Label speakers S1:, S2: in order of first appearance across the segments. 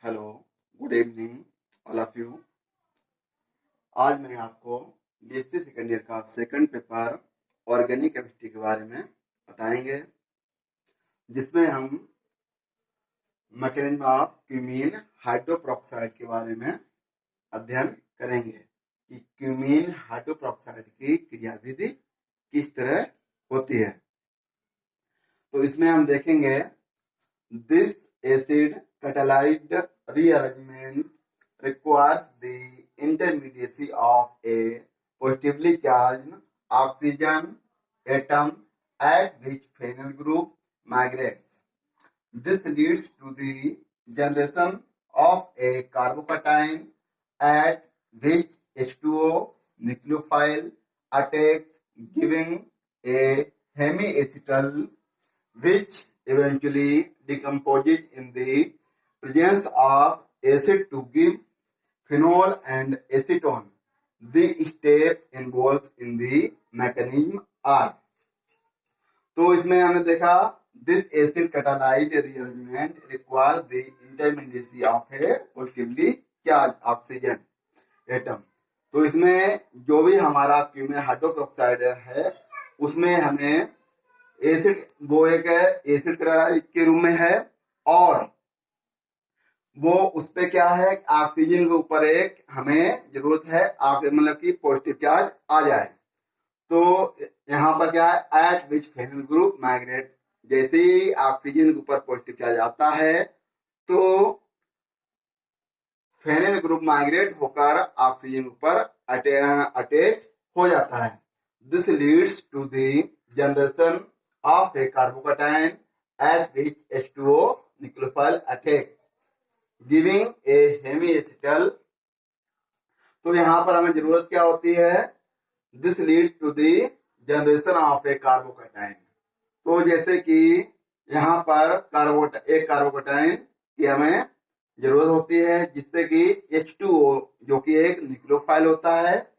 S1: Hello, good evening all of you. आज मैं आपको बीएससी सेकेंड ईयर का सेकंड पेपर ऑर्गेनिक केमिस्ट्री के बारे में बताएंगे, जिसमें हम मैकेनिज्म ऑफ क्यूमीन हाइड्रोपेरोक्साइड के बारे में अध्ययन करेंगे कि क्यूमीन हाइड्रोपेरोक्साइड की क्रियाविधि किस तरह होती है। तो इसमें हम देखेंगे this acid catalyzed rearrangement requires the intermediacy of a positively charged oxygen atom at which phenyl group migrates. This leads to the generation of a carbocation at which H2O nucleophile attacks, giving a hemiacetal which eventually decomposes in the presence of acid to give phenol and acetone. The step involved in the mechanism are. तो इसमें हमने देखा this acid catalyzed rearrangement requires the intermediacy of a positively charged oxygen atom. तो इसमें जो भी हमारा cumene hydroperoxide है उसमें हमें एसिड, वो एक एसिड के रूप में है और वो उस पे क्या है, ऑक्सीजन के ऊपर एक हमें जरूरत है, मतलब कि पॉजिटिव चार्ज आ जाए। तो यहाँ पर क्या है, at which phenyl group migrate, जैसे ही ऑक्सीजन के ऊपर पॉजिटिव चार्ज आता है तो फेनल ग्रुप माइग्रेट होकर ऑक्सीजन के ऊपर अटैच हो जाता है। This leads to the generation of a carbocation at which H2O nucleophile attack, giving a hemiacetal. तो यहाँ पर हमें जरूरत क्या होती है, this leads to the generation of a carbocation. तो जैसे कि यहाँ पर एक कार्बोकेटाइन की हमें जरूरत होती है, जिससे कि H2O जो कि एक न्यूक्लियोफाइल होता है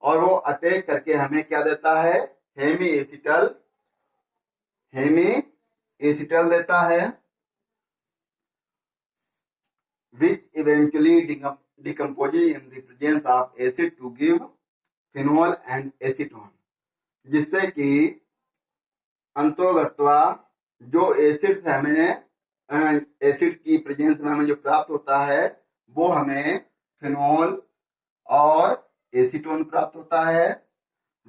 S1: और वो अटैक करके हमें क्या देता है, हेमी देता है, which eventually decomposes in the presence of acid to give phenol and acetone, जिससे कि अंतोगत्वा जो एसिड से हमें एसिड की प्रेजेंस में हमें जो प्राप्त होता है वो हमें फिनोल और एसीटोन प्राप्त होता है।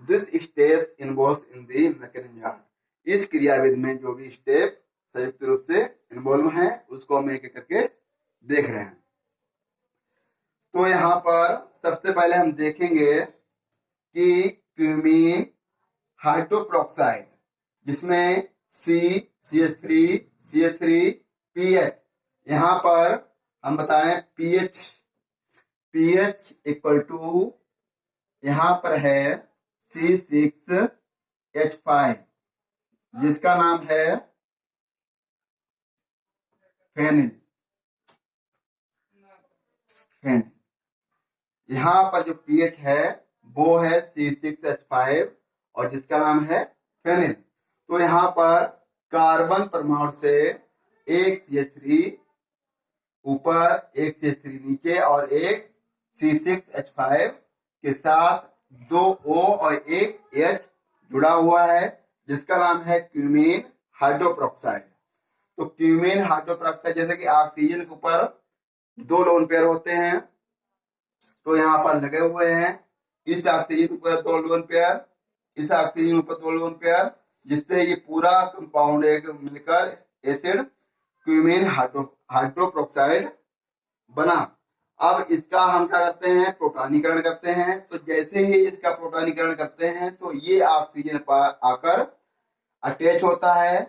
S1: This step involves in the mechanism. इस क्रियाविधि में जो भी स्टेप संयुक्त रूप से इन्वॉल्व है उसको हम एक एक करके देख रहे हैं। तो यहाँ पर सबसे पहले हम देखेंगे कि क्यूमीन हाइड्रोपेरोक्साइड, जिसमें CH3 पीएच, यहाँ पर हम बताएं पीएच इक्वल टू यहाँ पर है C6H5, जिसका नाम है फेनिल। यहाँ पर जो पीएच है वो है C6H5 और जिसका नाम है फेनिल। तो यहाँ पर कार्बन परमाणु से एक CH3 ऊपर, एक CH3 नीचे और एक C6H5 के साथ 2 O और एक H जुड़ा हुआ है, जिसका नाम है क्यूमीन हाइड्रोपेरोक्साइड। तो क्यूमीन हाइड्रोपेरोक्साइड, जैसे कि ऑक्सीजन के ऊपर 2 लोन पेयर होते हैं, तो यहाँ पर लगे हुए हैं, इस ऑक्सीजन के ऊपर 2 लोन पेयर, इस ऑक्सीजन के ऊपर 2 लोन पेयर, जिससे ये पूरा कंपाउंड एक मिलकर एसिड क्यूमीन हाइड्रोपेरोक्साइड बना। अब इसका हम क्या करते हैं, प्रोटॉनीकरण करते हैं। तो जैसे ही इसका प्रोटॉनीकरण करते हैं तो ये ऑक्सीजन पर आकर अटैच होता है।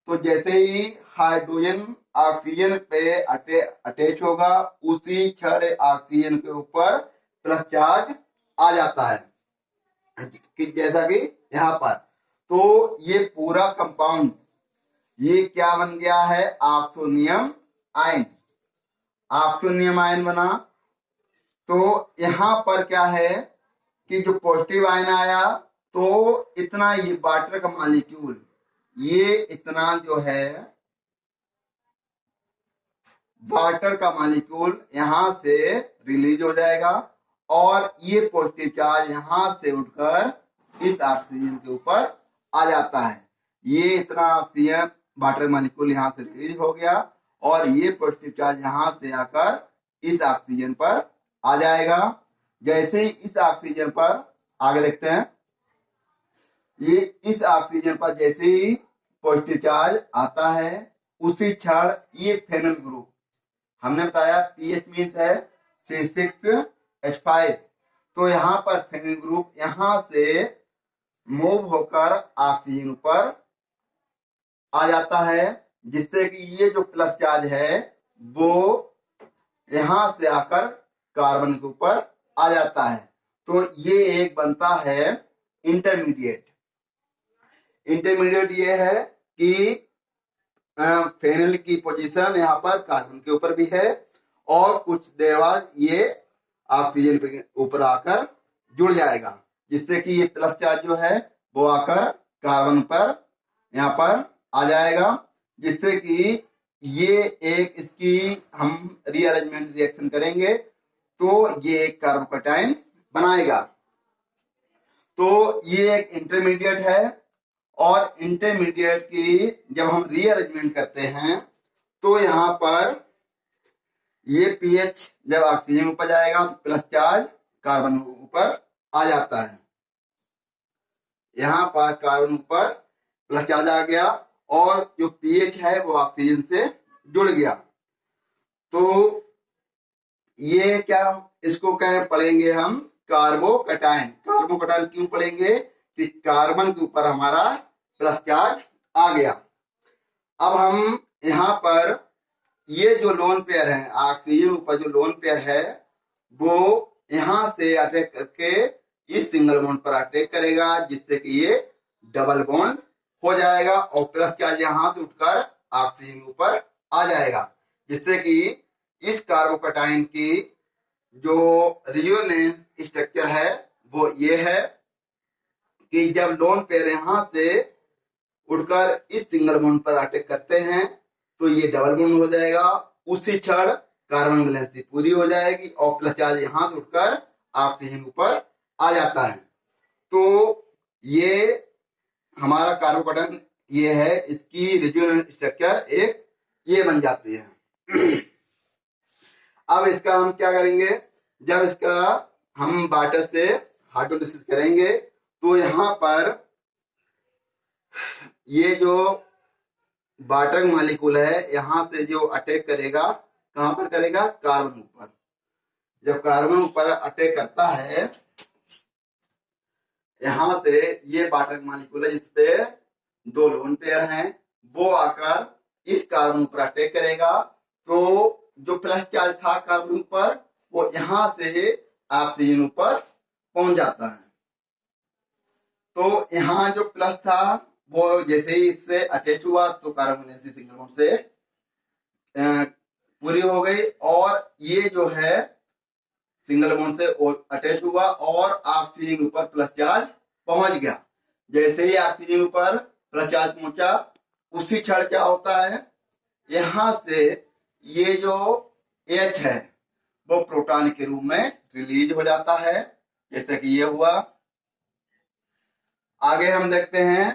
S1: तो जैसे ही हाइड्रोजन ऑक्सीजन पे अटैच होगा, उसी क्षण ऑक्सीजन के ऊपर प्लस चार्ज आ जाता है, जैसा कि यहाँ पर। तो ये पूरा कंपाउंड ये क्या बन गया है, ऑक्सोनियम आयन। ऑक्सोनियम आयन बना। तो यहाँ पर क्या है कि जो पॉजिटिव आयन आया तो इतना ये वाटर का मॉलिक्यूल, ये इतना जो है वाटर का मॉलिक्यूल यहाँ से रिलीज हो जाएगा और ये पॉजिटिव चार्ज यहाँ से उठकर इस ऑक्सीजन के ऊपर आ जाता है। ये इतना ऑक्सीजन वाटर मॉलिक्यूल यहाँ से रिलीज हो गया और ये पॉजिटिव चार्ज यहाँ से आकर इस ऑक्सीजन पर आ जाएगा। जैसे ही इस ऑक्सीजन पर आगे देखते हैं, ये इस ऑक्सीजन पर जैसे ही पॉजिटिव चार्ज आता है उसी क्षण ये फेनल ग्रुप, हमने बताया पीएच मीन्स है C6H5, तो यहाँ पर फेनल ग्रुप यहाँ से मूव होकर ऑक्सीजन पर आ जाता है, जिससे कि ये जो प्लस चार्ज है वो यहाँ से आकर कार्बन के ऊपर आ जाता है। तो ये एक बनता है इंटरमीडिएट। इंटरमीडिएट ये है कि फेनल की पोजीशन यहाँ पर कार्बन के ऊपर भी है और कुछ देर बाद ये ऑक्सीजन के ऊपर आकर जुड़ जाएगा, जिससे कि ये प्लस चार्ज जो है वो आकर कार्बन पर यहाँ पर आ जाएगा, जिससे कि ये एक इसकी हम रीअरेंजमेंट रिएक्शन करेंगे तो ये एक कार्बोकैटायन बनाएगा। तो ये एक इंटरमीडिएट है और इंटरमीडिएट की जब हम रीअरेंजमेंट करते हैं तो यहाँ पर ये पीएच जब ऑक्सीजन ऊपर जाएगा तो प्लस चार्ज कार्बन ऊपर आ जाता है। यहाँ पर कार्बन ऊपर प्लस चार्ज आ गया और जो पीएच है वो ऑक्सीजन से जुड़ गया। तो ये क्या, इसको क्या पढ़ेंगे हम, कार्बोकैटायन। कार्बोकैटायन क्यों पढ़ेंगे कि कार्बन के ऊपर हमारा प्लस चार्ज आ गया। अब हम यहाँ पर ये जो लोन पेयर है, ऑक्सीजन ऊपर जो लोन पेयर है वो यहाँ से अटैक करके इस सिंगल बॉन्ड पर अटैक करेगा, जिससे कि ये डबल बॉन्ड हो जाएगा और प्लस चार्ज यहाँ से उठकर ऑक्सीजन ऊपर आ जाएगा, जिससे कि इस कार्बोकैटायन की जो रेजोनेंस स्ट्रक्चर है वो ये है कि जब लोन पेयर यहाँ से उठकर इस सिंगल बॉन्ड पर अटैक करते हैं तो ये डबल बॉन्ड हो जाएगा। उसी क्षण कार्बन वैलेंसी पूरी हो जाएगी और प्लस चार्ज यहाँ से उठकर ऑक्सीजन ऊपर आ जाता है। तो ये हमारा कार्बोकैटायन ये है, इसकी रेजोनेंस स्ट्रक्चर एक ये बन जाती है। अब इसका हम क्या करेंगे, जब इसका हम वाटर से हाइड्रोलिसिस करेंगे तो यहाँ पर ये जो वाटर मॉलिक्यूल है यहाँ से जो अटैक करेगा, कहाँ पर करेगा, कार्बन ऊपर। जब कार्बन ऊपर अटैक करता है यहाँ से, ये वाटर मॉलिक्यूल है जिसपे दो लोन पेयर हैं, वो आकर इस कार्बन पर अटैक करेगा तो जो प्लस चार्ज था कार्बन पर वो यहाँ से ऑक्सीजन ऊपर पहुंच जाता है। तो यहाँ जो प्लस था वो जैसे ही इससे अटैच हुआ तो कार्बन वैलेंसी सिंगल बॉन्ड से पूरी हो गई और ये जो है सिंगल बॉन्ड से अटैच हुआ और ऑक्सीजन ऊपर प्लस चार्ज पहुंच गया। जैसे ही ऑक्सीजन ऊपर प्लस चार्ज पहुंचा उसी क्षण क्या होता है, यहाँ से ये जो H है वो प्रोटॉन के रूप में रिलीज हो जाता है, जैसे कि ये हुआ। आगे हम देखते हैं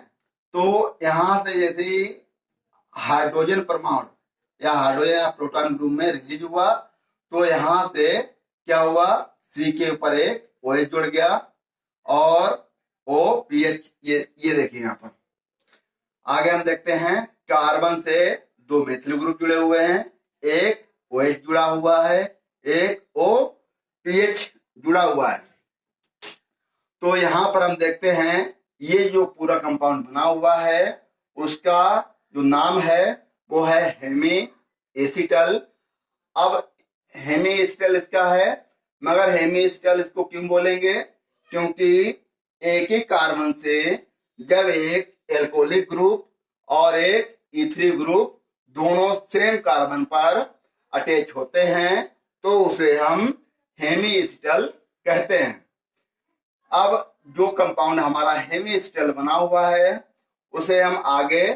S1: तो यहाँ से जैसे ही हाइड्रोजन परमाणु या हाइड्रोजन या प्रोटॉन ग्रुप में रिलीज हुआ तो यहाँ से क्या हुआ, C के ऊपर एक OH जुड़ गया और OPH, ये देखिए यहाँ पर। आगे हम देखते हैं कार्बन से दो मेथिल ग्रुप जुड़े हुए हैं, एक OH जुड़ा हुआ है, एक OPH जुड़ा हुआ है। तो यहाँ पर हम देखते हैं ये जो पूरा कंपाउंड बना हुआ है उसका जो नाम है वो है हेमी एसिटल। अब हेमी एसिटल इसका है, मगर हेमी एसिटल इसको क्यों बोलेंगे, क्योंकि एक ही कार्बन से जब एक एल्कोहलिक ग्रुप और एक इथरिक ग्रुप दोनों सेम कार्बन पर अटैच होते हैं तो उसे हम हेमी एसिटल कहते हैं। अब जो कंपाउंड हमारा हेमी एसिटल बना हुआ है उसे हम आगे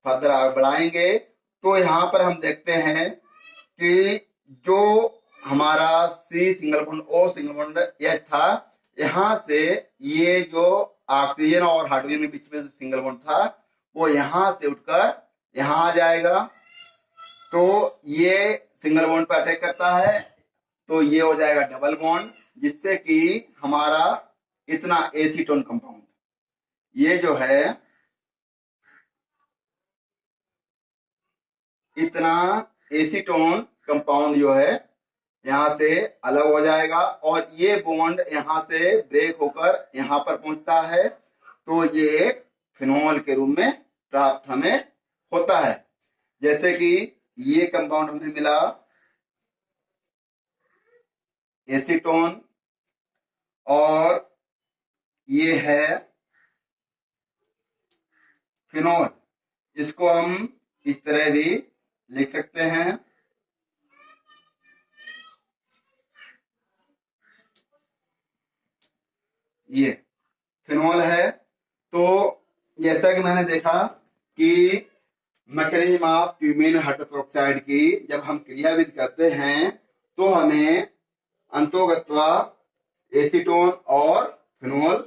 S1: फर्दर आगे बढ़ाएंगे तो यहाँ पर हम देखते हैं कि जो हमारा C single bond O single bond H था, यहाँ से ये जो ऑक्सीजन और हाइड्रोजन के बीच में सिंगल बॉन्ड था वो यहाँ से उठकर यहाँ आ जाएगा, तो ये सिंगल बॉन्ड पर अटैक करता है, तो ये हो जाएगा डबल बॉन्ड, जिससे कि हमारा इतना एसीटोन कंपाउंड, ये जो है इतना एसीटोन कंपाउंड जो है यहाँ से अलग हो जाएगा और ये बॉन्ड यहाँ से ब्रेक होकर यहाँ पर पहुंचता है, तो ये एक फिनोल के रूप में प्राप्त हमें होता है। जैसे कि ये कंपाउंड हमें मिला एसीटोन और ये है फिनोल, इसको हम इस तरह भी लिख सकते हैं। ये फिनोल है। तो जैसा कि मैंने देखा कि मैकेनिज्म ऑफ क्यूमीन हाइड्रोपेरोक्साइड की जब हम क्रियाविधि करते हैं तो हमें अंतोगत्वा एसीटोन और फिनोल